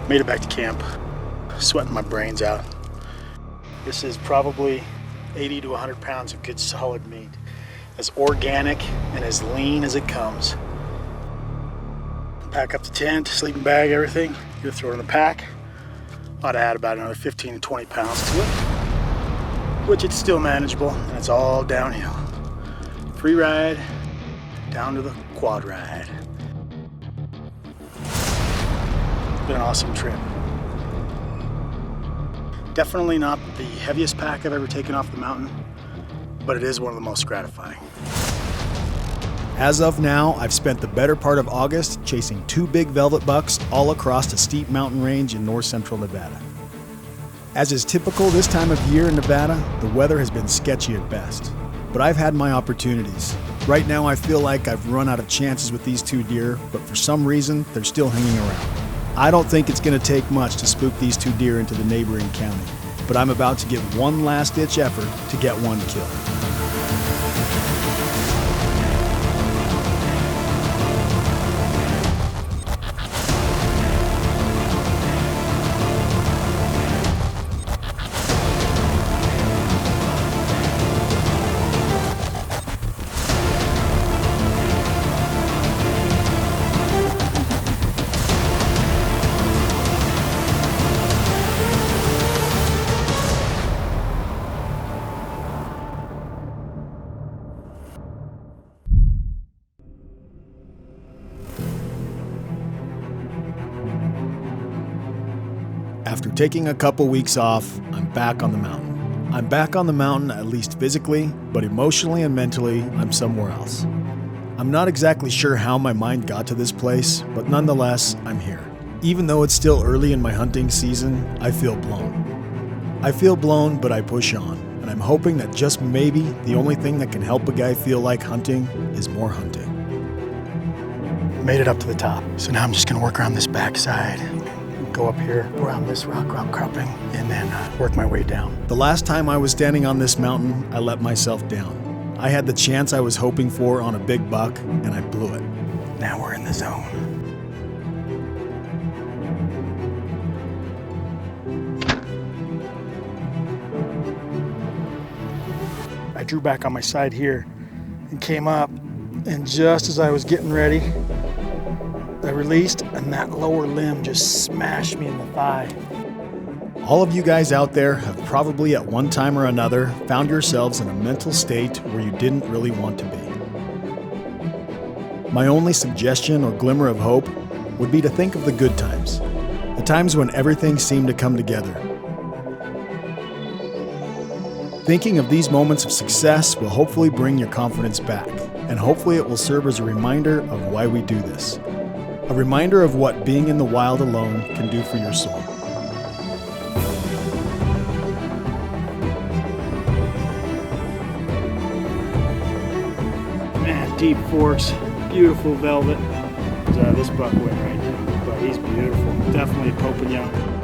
Made it back to camp, sweating my brains out. This is probably 80 to 100 pounds of good solid meat. As organic and as lean as it comes. Pack up the tent, sleeping bag, everything. Gonna throw it in the pack. Ought to add about another 15 to 20 pounds to it, which it's still manageable, and it's all downhill. Free ride, down to the quad ride. It's been an awesome trip. Definitely not the heaviest pack I've ever taken off the mountain, but it is one of the most gratifying. As of now, I've spent the better part of August chasing 2 big velvet bucks all across a steep mountain range in north central Nevada. As is typical this time of year in Nevada, the weather has been sketchy at best, but I've had my opportunities. Right now I feel like I've run out of chances with these 2 deer, but for some reason, they're still hanging around. I don't think it's gonna take much to spook these 2 deer into the neighboring county, but I'm about to give one last-ditch effort to get one kill. After taking a couple weeks off, I'm back on the mountain. I'm back on the mountain at least physically, but emotionally and mentally, I'm somewhere else. I'm not exactly sure how my mind got to this place, but nonetheless, I'm here. Even though it's still early in my hunting season, I feel blown. I feel blown, but I push on, and I'm hoping that just maybe the only thing that can help a guy feel like hunting is more hunting. Made it up to the top, so now I'm just gonna work around this backside. Go up here, around this rock outcropping, and then work my way down. The last time I was standing on this mountain, I let myself down. I had the chance I was hoping for on a big buck, and I blew it. Now we're in the zone. I drew back on my side here and came up, and just as I was getting ready, I released, and that lower limb just smashed me in the thigh. All of you guys out there have probably at one time or another found yourselves in a mental state where you didn't really want to be. My only suggestion or glimmer of hope would be to think of the good times, the times when everything seemed to come together. Thinking of these moments of success will hopefully bring your confidence back, and hopefully it will serve as a reminder of why we do this. A reminder of what being in the wild alone can do for your soul. Man, deep forks, beautiful velvet. This buck went right now, but he's beautiful. Definitely a Pope and Young.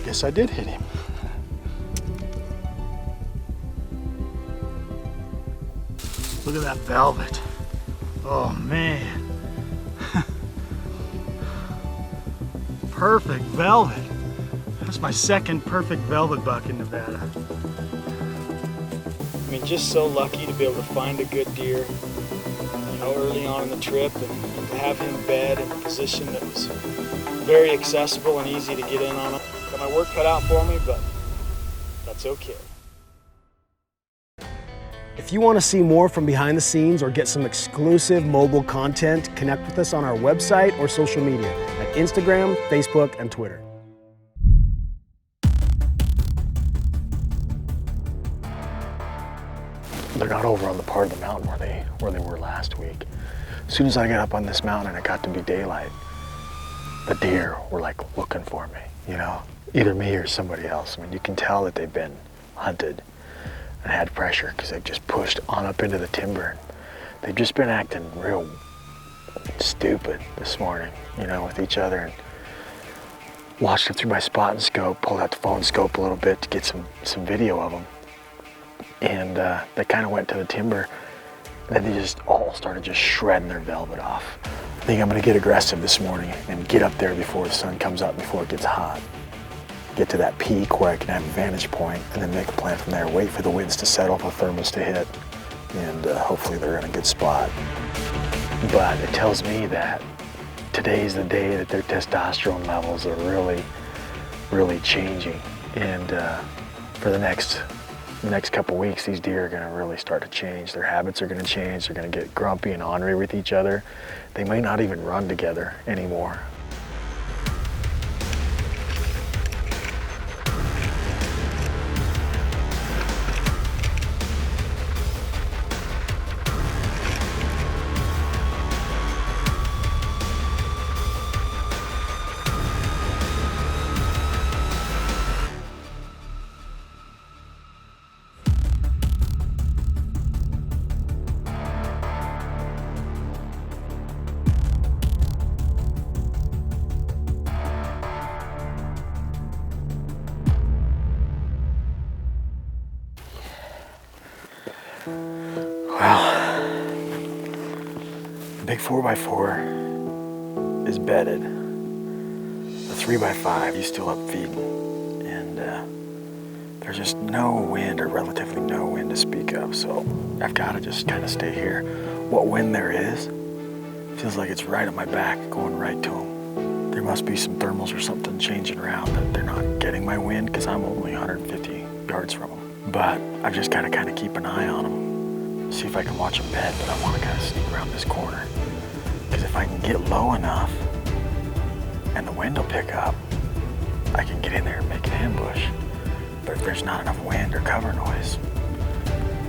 Guess I did hit him. Look at that velvet. Oh man. Perfect velvet. That's my second perfect velvet buck in Nevada. I mean, just so lucky to be able to find a good deer, you know, early on in the trip, and to have him bed in a position that was very accessible and easy to get in on him. Got my work cut out for me, but that's okay. If you want to see more from behind the scenes or get some exclusive mobile content, connect with us on our website or social media at Instagram, Facebook, and Twitter. They're not over on the part of the mountain where they were last week. As soon as I got up on this mountain and it got to be daylight, the deer were like looking for me, you know, either me or somebody else. I mean, you can tell that they've been hunted and had pressure because they've just pushed on up into the timber. They've just been acting real stupid this morning, you know, with each other. And watched it through my spot and scope, pulled out the phone scope a little bit to get some video of them. And they kind of went to the timber, and then they just all started just shredding their velvet off. I think I'm gonna get aggressive this morning and get up there before the sun comes up, before it gets hot. Get to that peak where I can have a vantage point, and then make a plan from there. Wait for the winds to settle, the thermals to hit, and hopefully they're in a good spot. But it tells me that today's the day that their testosterone levels are really, really changing. And for the next couple weeks, these deer are gonna really start to change. Their habits are gonna change. They're gonna get grumpy and ornery with each other. They may not even run together anymore. Well, the big 4x4 is bedded. The 3x5, he's still up feeding. And there's just no wind, or relatively no wind to speak of, so I've got to just kind of stay here. What wind there is, feels like it's right at my back, going right to them. There must be some thermals or something changing around that they're not getting my wind, because I'm only 150 yards from them. But I've just got to kind of keep an eye on them, see if I can watch them bed, but I want to kind of sneak around this corner. Because if I can get low enough and the wind will pick up, I can get in there and make an ambush. But if there's not enough wind or cover noise,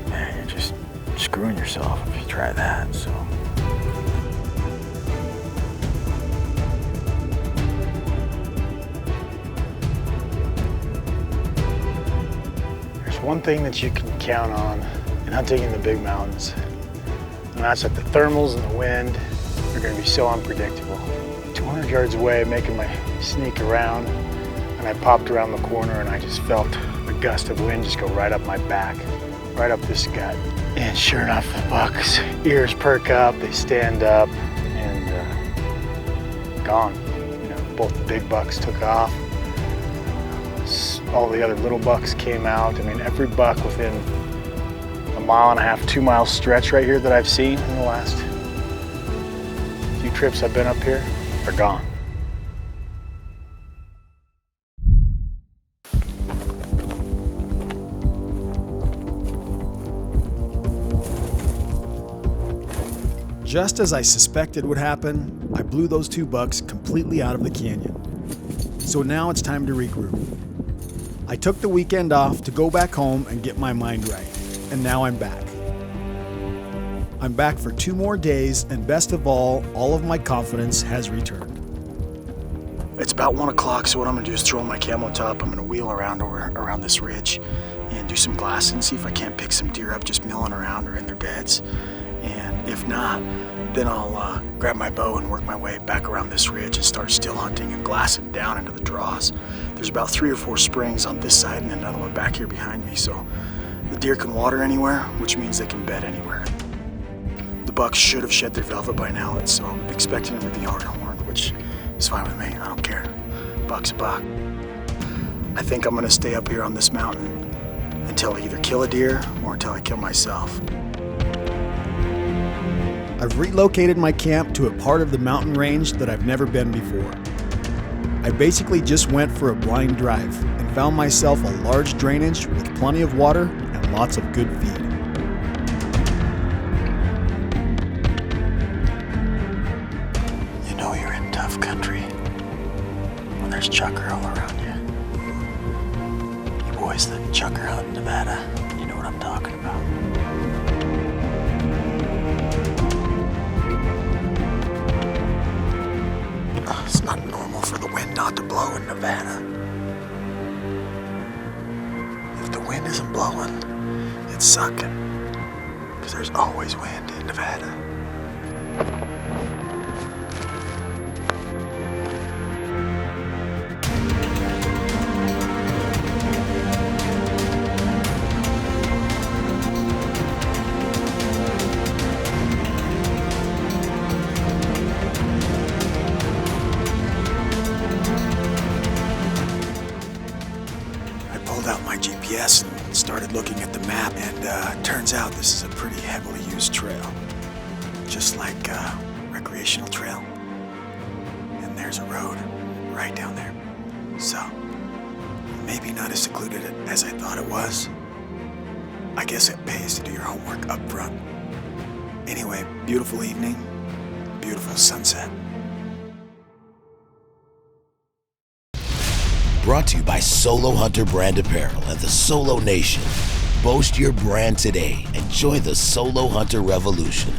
man, you're just screwing yourself if you try that, so. There's one thing that you can count on in hunting in the big mountains, and that's that the thermals and the wind are going to be so unpredictable. 200 yards away, making my sneak around, and I popped around the corner and I just felt a gust of wind just go right up my back, right up this gut. And sure enough, the buck's ears perk up, they stand up, and gone. You know, both the big bucks took off. All the other little bucks came out. I mean, every buck within a 1.5 2 mile stretch right here that I've seen in the last few trips I've been up here are gone. Just as I suspected would happen, I blew those 2 bucks completely out of the canyon. So now it's time to regroup. I took the weekend off to go back home and get my mind right, and now I'm back. I'm back for 2 more days, and best of all of my confidence has returned. It's about 1 o'clock, so what I'm gonna do is throw on my camo top. I'm gonna wheel around around this ridge and do some glassing, see if I can't pick some deer up just milling around or in their beds. And if not, then I'll grab my bow and work my way back around this ridge and start still hunting and glassing down into the draws. There's about 3 or 4 springs on this side and another one back here behind me, so the deer can water anywhere, which means they can bed anywhere. The bucks should have shed their velvet by now, so I'm expecting them to be hard-horned, which is fine with me. I don't care. Buck's a buck. I think I'm gonna stay up here on this mountain until I either kill a deer or until I kill myself. I've relocated my camp to a part of the mountain range that I've never been before. I basically just went for a blind drive and found myself a large drainage with plenty of water and lots of good feed. You know you're in tough country there's chucker all around you. You boys that chucker hunt in Nevada, you know what I'm talking about. It's not normal for the wind not to blow in Nevada. If the wind isn't blowing, it's sucking. Because there's always wind in Nevada. Out my GPS and started looking at the map, and turns out this is a pretty heavily used trail, just like a recreational trail. And there's a road right down there, so maybe not as secluded as I thought it was. I guess it pays to do your homework up front. Anyway, beautiful evening, beautiful sunset. Brought to you by Solo Hunter Brand Apparel and the Solo Nation. Boast your brand today and join the Solo Hunter revolution.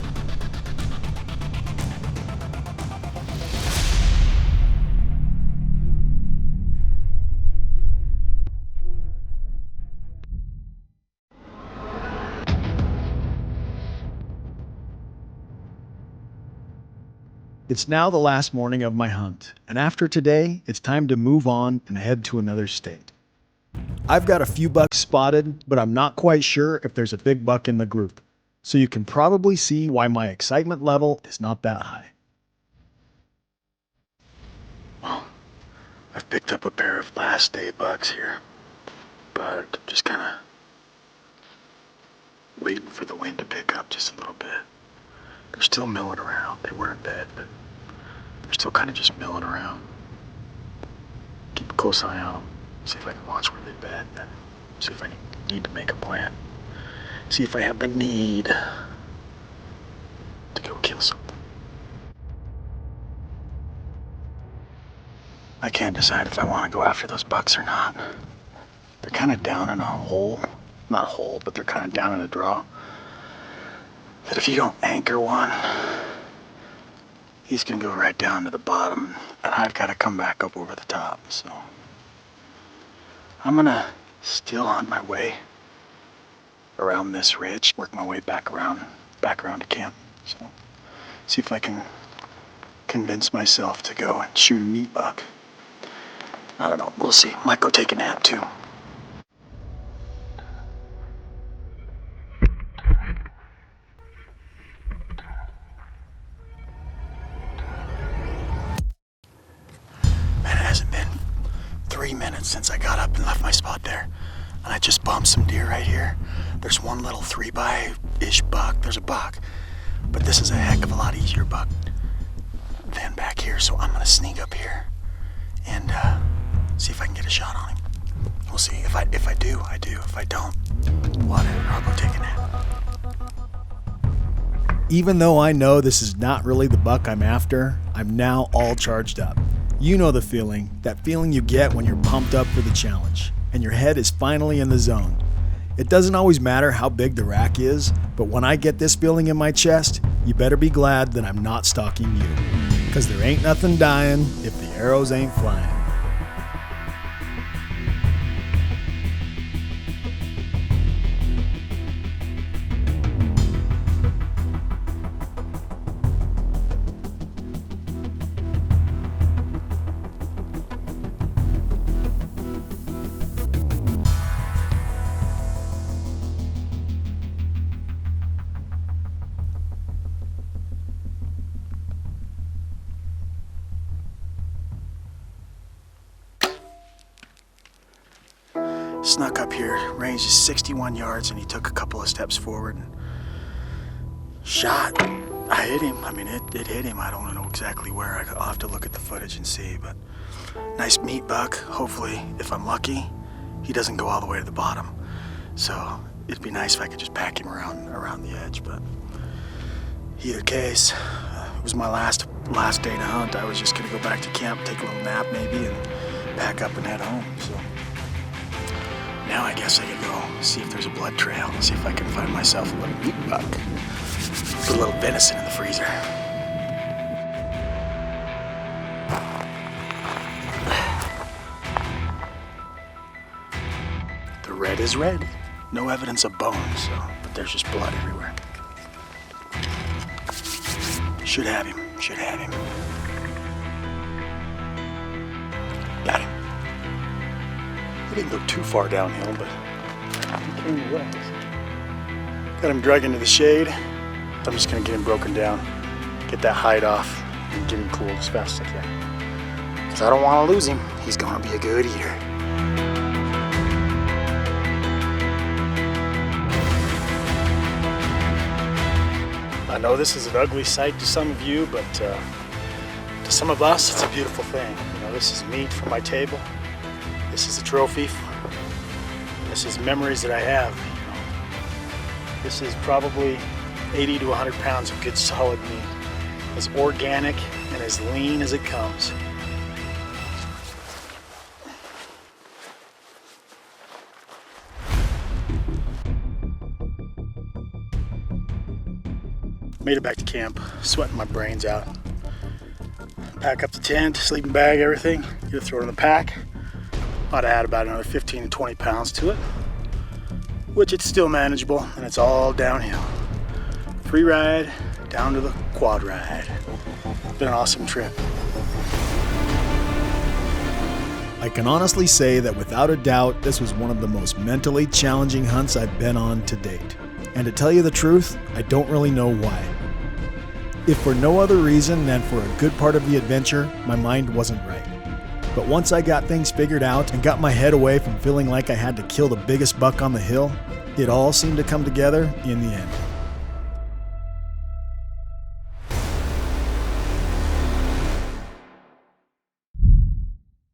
It's now the last morning of my hunt, and after today, it's time to move on and head to another state. I've got a few bucks spotted, but I'm not quite sure if there's a big buck in the group, so you can probably see why my excitement level is not that high. Well, I've picked up a pair of last day bucks here, but I'm just kind of waiting for the wind to pick up just a little bit. They're still milling around. They were in bed, but they're still kind of just milling around. Keep a close eye on them. See if I can watch where they bed. Then see if I need to make a plan. See if I have the need to go kill something. I can't decide if I want to go after those bucks or not. They're kind of down in a hole. Not a hole, but they're kind of down in a draw. That if you don't anchor one, he's gonna go right down to the bottom, and I've got to come back up over the top. So I'm gonna still on my way around this ridge, work my way back around to camp. So see if I can convince myself to go and shoot a meat buck. I don't know. We'll see. Might go take a nap too. Since I got up and left my spot there, and I just bumped some deer right here. There's one little 3x-ish buck. There's a buck, but this is a heck of a lot easier buck than back here. So I'm gonna sneak up here and see if I can get a shot on him. We'll see. If I do, I do. If I don't, whatever. I'll go take a nap. Even though I know this is not really the buck I'm after, I'm now all charged up. You know the feeling, that feeling you get when you're pumped up for the challenge, and your head is finally in the zone. It doesn't always matter how big the rack is, but when I get this feeling in my chest, you better be glad that I'm not stalking you. Because there ain't nothing dying if the arrows ain't flying. Snuck up here, range is 61 yards, and he took a couple of steps forward and shot. I hit him. I mean, it hit him. I don't know exactly where. I'll have to look at the footage and see, but nice meat buck. Hopefully, if I'm lucky, he doesn't go all the way to the bottom. So it'd be nice if I could just pack him around the edge, but either case, it was my last day to hunt. I was just gonna go back to camp, take a little nap maybe, and pack up and head home. So now I guess I can go see if there's a blood trail, see if I can find myself a little meat buck. Put a little venison in the freezer. The red is red. No evidence of bones, but there's just blood everywhere. Should have him. Should have him. Got him. He didn't go too far downhill, but he came west. Got him dragged into the shade. I'm just gonna get him broken down, get that hide off, and get him cooled as fast as I can. Because I don't want to lose him. He's gonna be a good eater. I know this is an ugly sight to some of you, but to some of us, it's a beautiful thing. You know, this is meat for my table. This is a trophy. This is memories that I have. You know, this is probably 80 to 100 pounds of good solid meat, as organic and as lean as it comes. Made it back to camp, sweating my brains out. Pack up the tent, sleeping bag, everything. You throw it in the pack. Ought to add about another 15 to 20 pounds to it, which it's still manageable, and it's all downhill. Free ride down to the quad ride. Been an awesome trip. I can honestly say that without a doubt, this was one of the most mentally challenging hunts I've been on to date. And to tell you the truth, I don't really know why. If for no other reason than for a good part of the adventure, my mind wasn't right. But once I got things figured out and got my head away from feeling like I had to kill the biggest buck on the hill, it all seemed to come together in the end.